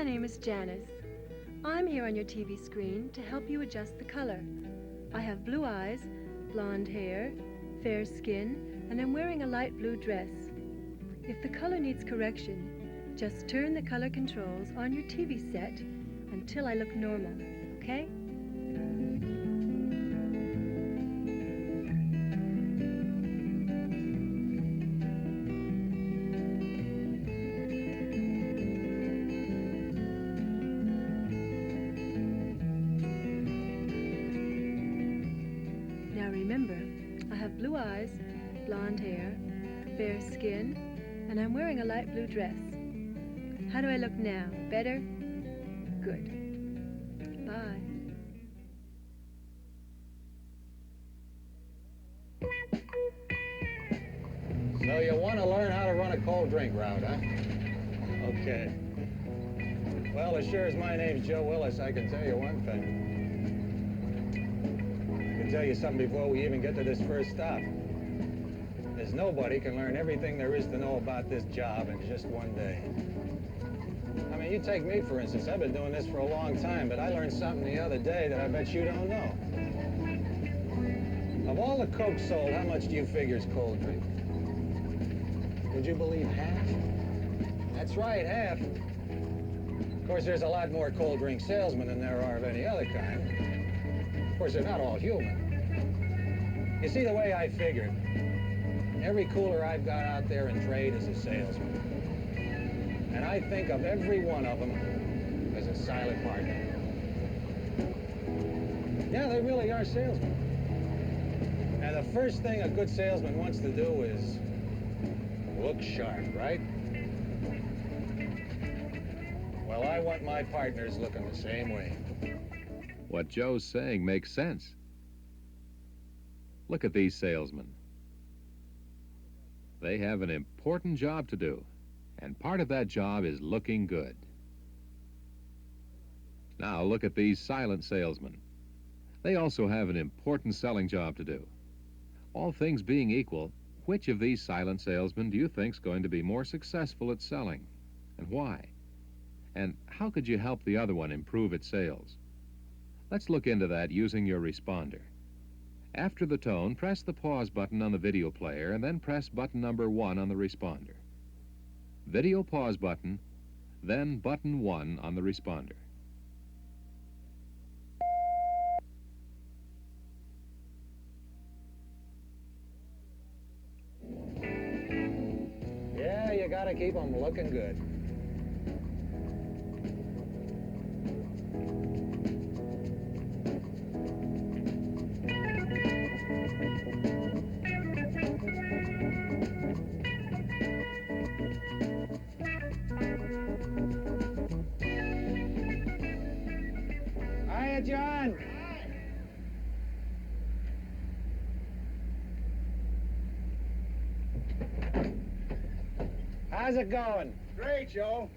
My name is Janice. I'm here on your TV screen to help you adjust the color. I have blue eyes, blonde hair, fair skin, and I'm wearing a light blue dress. If the color needs correction, just turn the color controls on your TV set until I look normal, okay? Now remember, I have blue eyes, blonde hair, fair skin, and I'm wearing a light blue dress. How do I look now? Better? Good. Bye. So you want to learn how to run a cold drink route, huh? Okay. Well, as sure as my name's Joe Willis, I can tell you one thing. I can tell you something before we even get to this first stop. There's nobody can learn everything there is to know about this job in just one day. I mean, you take me, for instance. I've been doing this for a long time, but I learned something the other day that I bet you don't know. Of all the Coke sold, how much do you figure is cold drink? Would you believe half? That's right, half. Of course, there's a lot more cold drink salesmen than there are of any other kind. Of course, they're not all human. You see, the way I figure it, every cooler I've got out there in trade is a salesman. And I think of every one of them as a silent partner. Yeah, they really are salesmen. And the first thing a good salesman wants to do is look sharp, right? Well, I want my partners looking the same way. What Joe's saying makes sense. Look at these salesmen. They have an important job to do, and part of that job is looking good. Now look at these silent salesmen. They also have an important selling job to do. All things being equal, which of these silent salesmen do you think is going to be more successful at selling, and why? And how could you help the other one improve its sales? Let's look into that using your responder. After the tone, press the pause button on the video player and then press button number 1 on the responder. Video pause button, then button 1 on the responder. Yeah, you gotta keep them looking good. Hiya, John. How's it going? Great, Joe.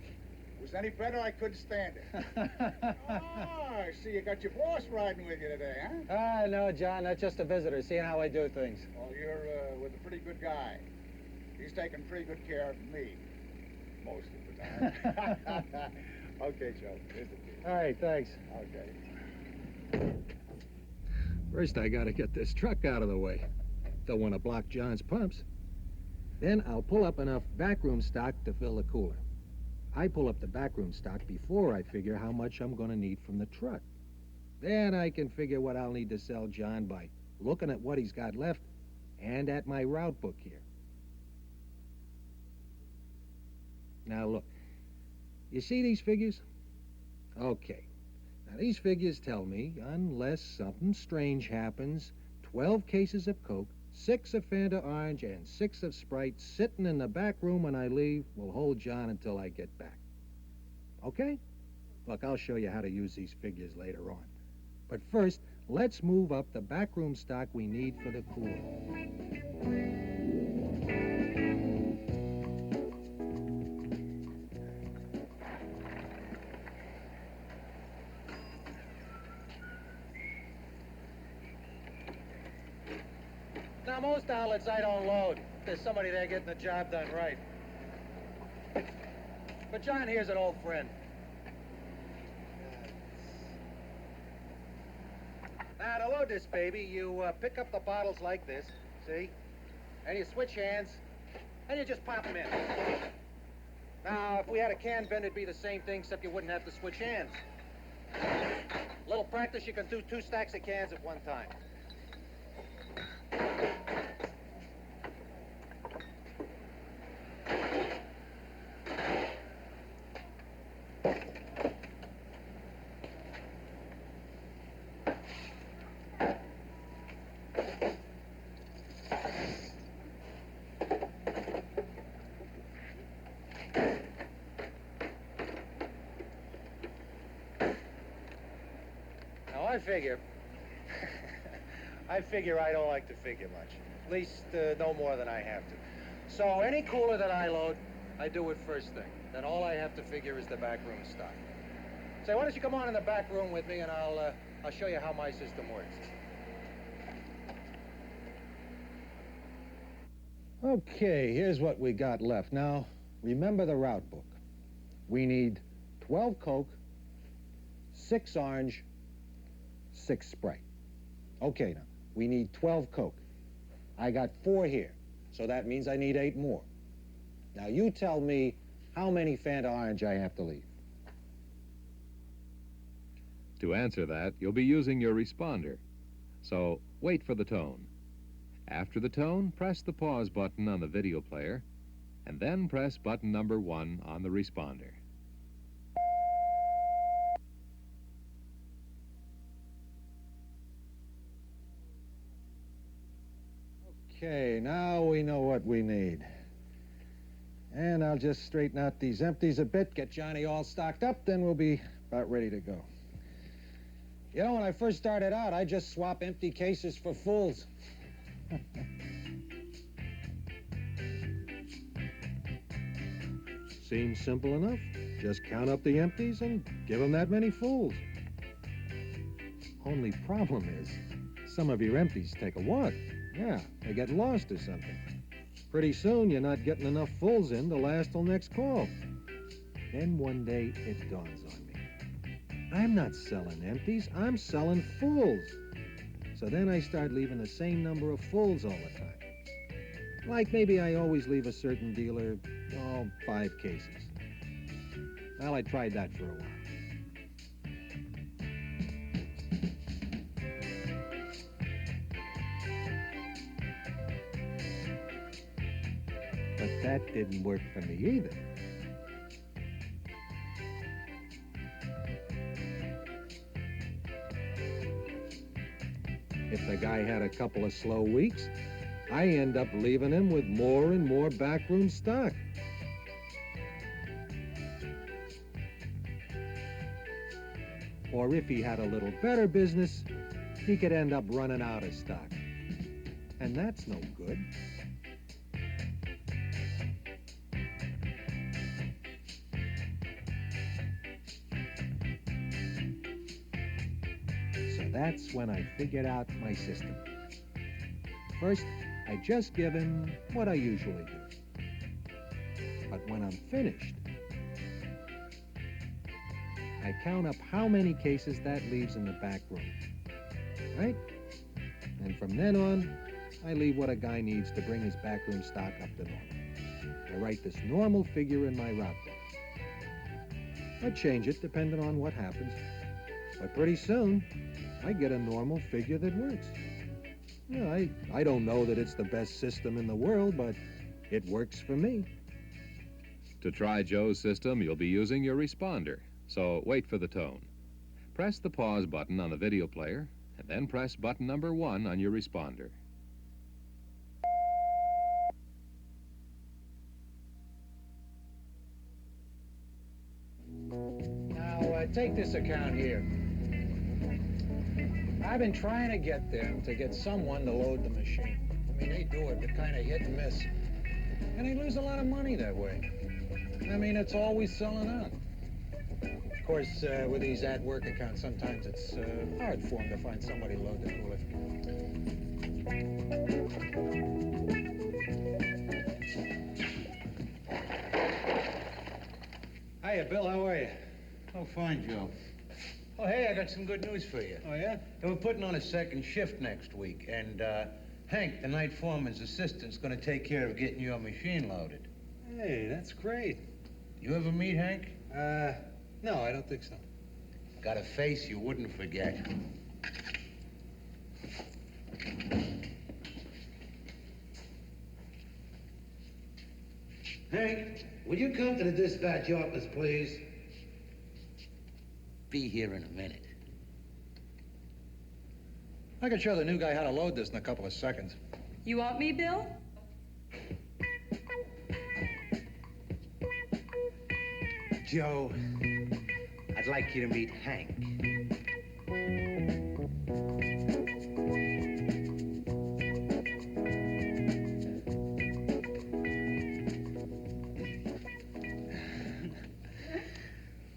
Was any better, I couldn't stand it. I see you got your boss riding with you today, huh? No, John, that's just a visitor, seeing how I do things. Well, you're with a pretty good guy. He's taking pretty good care of me. Most of the time. Okay, Joe. Here's the key. All right, thanks. Okay. First, I gotta get this truck out of the way. Don't want to block John's pumps. Then I'll pull up enough backroom stock to fill the cooler. I pull up the backroom stock before I figure how much I'm going to need from the truck. Then I can figure what I'll need to sell John by looking at what he's got left and at my route book here. Now look, you see these figures? Okay. Now these figures tell me, unless something strange happens, 12 cases of Coke, 6 of Fanta Orange, and 6 of Sprite sitting in the back room when I leave will hold John until I get back. Okay? Look, I'll show you how to use these figures later on. But first, let's move up the backroom stock we need for the cooler. Now, most outlets I don't load. There's somebody there getting the job done right. But John here's an old friend. load this baby, you pick up the bottles like this, see? And you switch hands, and you just pop them in. Now, if we had a can bend, it'd be the same thing, except you wouldn't have to switch hands. A little practice, you can do 2 stacks of cans at one time. I figure I don't like to figure much. At least, no more than I have to. So any cooler that I load, I do it first thing. Then all I have to figure is the backroom stock. Say, why don't you come on in the back room with me and I'll show you how my system works. Okay, here's what we got left. Now, remember the route book. We need 12 Coke, 6 orange, 6 Sprite. Okay, now, we need 12 Coke. I got 4 here, so that means I need 8 more. Now, you tell me how many Fanta Orange I have to leave. To answer that, you'll be using your responder. So, wait for the tone. After the tone, press the pause button on the video player, and then press button number 1 on the responder. Okay, now we know what we need. And I'll just straighten out these empties a bit, get Johnny all stocked up, then we'll be about ready to go. You know, when I first started out, I just swap empty cases for fulls. Seems simple enough. Just count up the empties and give them that many fulls. Only problem is, some of your empties take a wad. Yeah, they get lost or something. Pretty soon, you're not getting enough fulls in to last till next call. Then one day, it dawns on me. I'm not selling empties, I'm selling fulls. So then I start leaving the same number of fulls all the time. Like maybe I always leave a certain dealer, 5 cases. Well, I tried that for a while. But that didn't work for me either. If the guy had a couple of slow weeks, I end up leaving him with more and more backroom stock. Or if he had a little better business, he could end up running out of stock. And that's no good. So that's when I figured out my system. First, I just give him what I usually do. But when I'm finished, I count up how many cases that leaves in the back room, right? And from then on, I leave what a guy needs to bring his backroom stock up to normal. I write this normal figure in my route book. I change it depending on what happens, but pretty soon, I get a normal figure that works. Yeah, I don't know that it's the best system in the world, but it works for me. To try Joe's system, you'll be using your responder. So wait for the tone. Press the pause button on the video player, and then press button number 1 on your responder. Now, take this account here. I've been trying to get them to get someone to load the machine. I mean, they do it, but kind of hit and miss. And they lose a lot of money that way. I mean, it's always selling out. Of course, with these at-work accounts, sometimes it's hard for them to find somebody to load the cooler. Hiya, Bill, how are you? Oh, fine, Joe. Oh, Oh, hey, I got some good news for you. Oh, yeah? Hey, we're putting on a second shift next week, and Hank, the night foreman's assistant's gonna take care of getting your machine loaded. Hey, that's great. You ever meet Hank? No, I don't think so. Got a face you wouldn't forget. Hank, will you come to the dispatch office, please? Be here in a minute. I can show the new guy how to load this in a couple of seconds. You want me, Bill? Joe, I'd like you to meet Hank.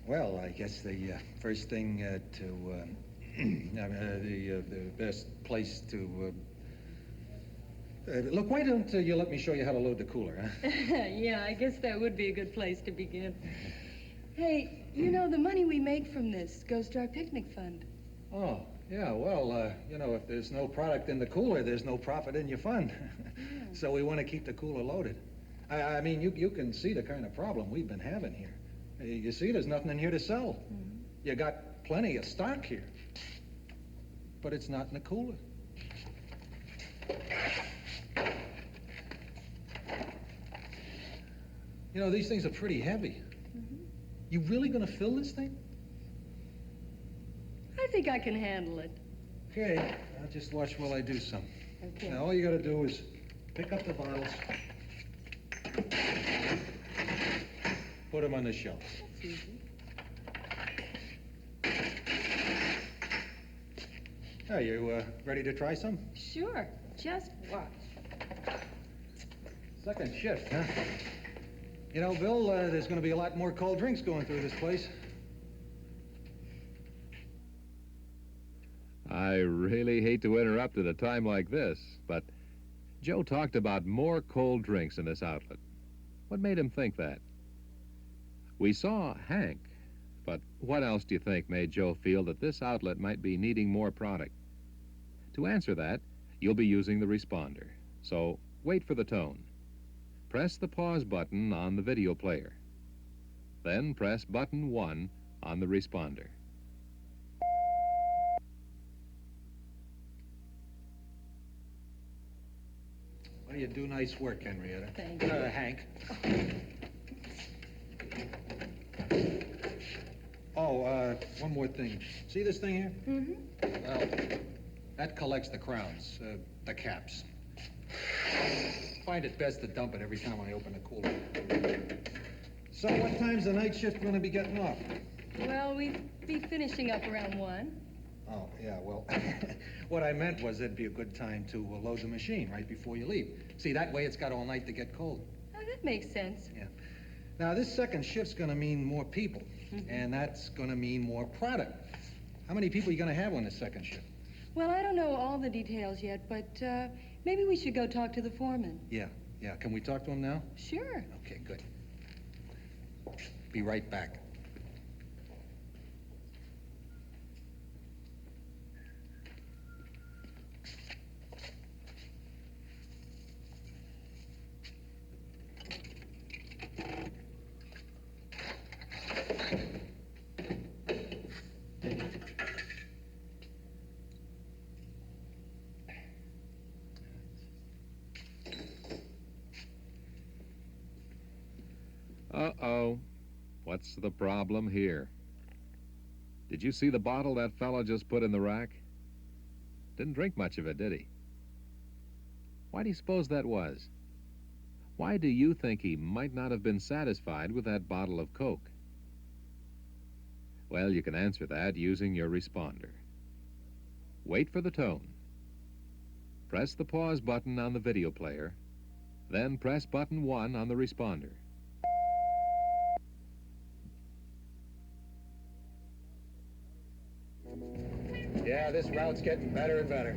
Well, I guess the first thing the best place to... look, why don't you let me show you how to load the cooler, huh? Yeah, I guess that would be a good place to begin. Hey, you know, the money we make from this goes to our picnic fund. Oh, yeah, well, you know, if there's no product in the cooler, there's no profit in your fund. So we want to keep the cooler loaded. I mean, you can see the kind of problem we've been having here. You see, there's nothing in here to sell. Mm-hmm. You got plenty of stock here, but it's not in the cooler. You know, these things are pretty heavy. Mm-hmm. You really gonna fill this thing? I think I can handle it. Okay, I'll just watch while I do some. Okay. Now, all you gotta do is pick up the bottles, put them on the shelf. That's easy. Are you ready to try some? Sure. Just watch. Second shift, huh? You know, Bill, there's gonna be a lot more cold drinks going through this place. I really hate to interrupt at a time like this, but Joe talked about more cold drinks in this outlet. What made him think that? We saw Hank, but what else do you think made Joe feel that this outlet might be needing more product? To answer that, you'll be using the responder. So wait for the tone. Press the pause button on the video player. Then press button 1 on the responder. Well, you do nice work, Henrietta. Thank you. Hank. Oh, one more thing. See this thing here? Mm-hmm. Well, that collects the crowns, the caps. Find it best to dump it every time I open the cooler. So what time's the night shift going to be getting off? Well, we'd be finishing up around 1. Oh, yeah, well, what I meant was it'd be a good time to load the machine right before you leave. See, that way it's got all night to get cold. Oh, that makes sense. Yeah. Now, this second shift's going to mean more people, and that's going to mean more product. How many people are you going to have on this second shift? Well, I don't know all the details yet, but maybe we should go talk to the foreman. Yeah. Can we talk to him now? Sure. Okay, good. Be right back. Uh-oh. What's the problem here? Did you see the bottle that fellow just put in the rack? Didn't drink much of it, did he? Why do you suppose that was? Why do you think he might not have been satisfied with that bottle of Coke? Well, you can answer that using your responder. Wait for the tone. Press the pause button on the video player, then press button 1 on the responder. Yeah, this route's getting better and better.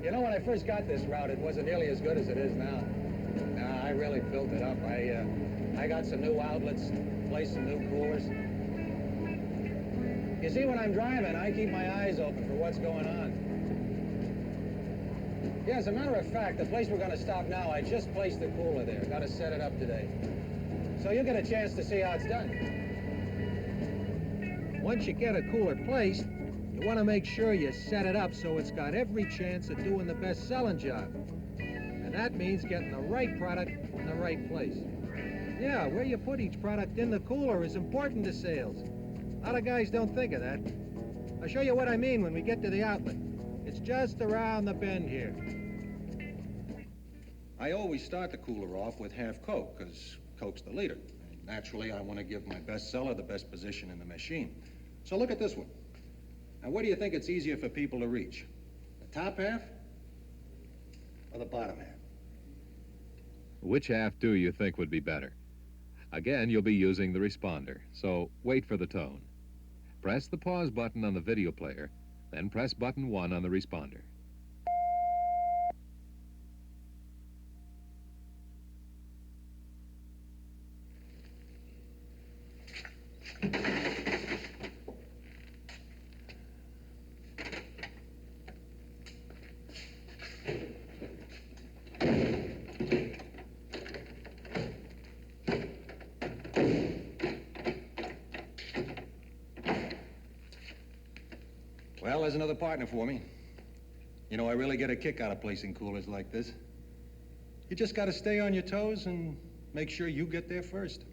You know, when I first got this route, it wasn't nearly as good as it is now. Nah, I really built it up. I got some new outlets, placed some new coolers. You see, when I'm driving, I keep my eyes open for what's going on. Yeah, as a matter of fact, the place we're going to stop now, I just placed the cooler there. Got to set it up today. So you'll get a chance to see how it's done. Once you get a cooler placed, you want to make sure you set it up so it's got every chance of doing the best selling job. And that means getting the right product in the right place. Yeah, where you put each product in the cooler is important to sales. A lot of guys don't think of that. I'll show you what I mean when we get to the outlet. It's just around the bend here. I always start the cooler off with half Coke, because Coke's the leader. Naturally, I want to give my best seller the best position in the machine. So look at this one. Now, where do you think it's easier for people to reach? The top half or the bottom half? Which half do you think would be better? Again, you'll be using the responder, so wait for the tone. Press the pause button on the video player, then press button 1 on the responder. Well, there's another partner for me. You know, I really get a kick out of placing coolers like this. You just got to stay on your toes and make sure you get there first.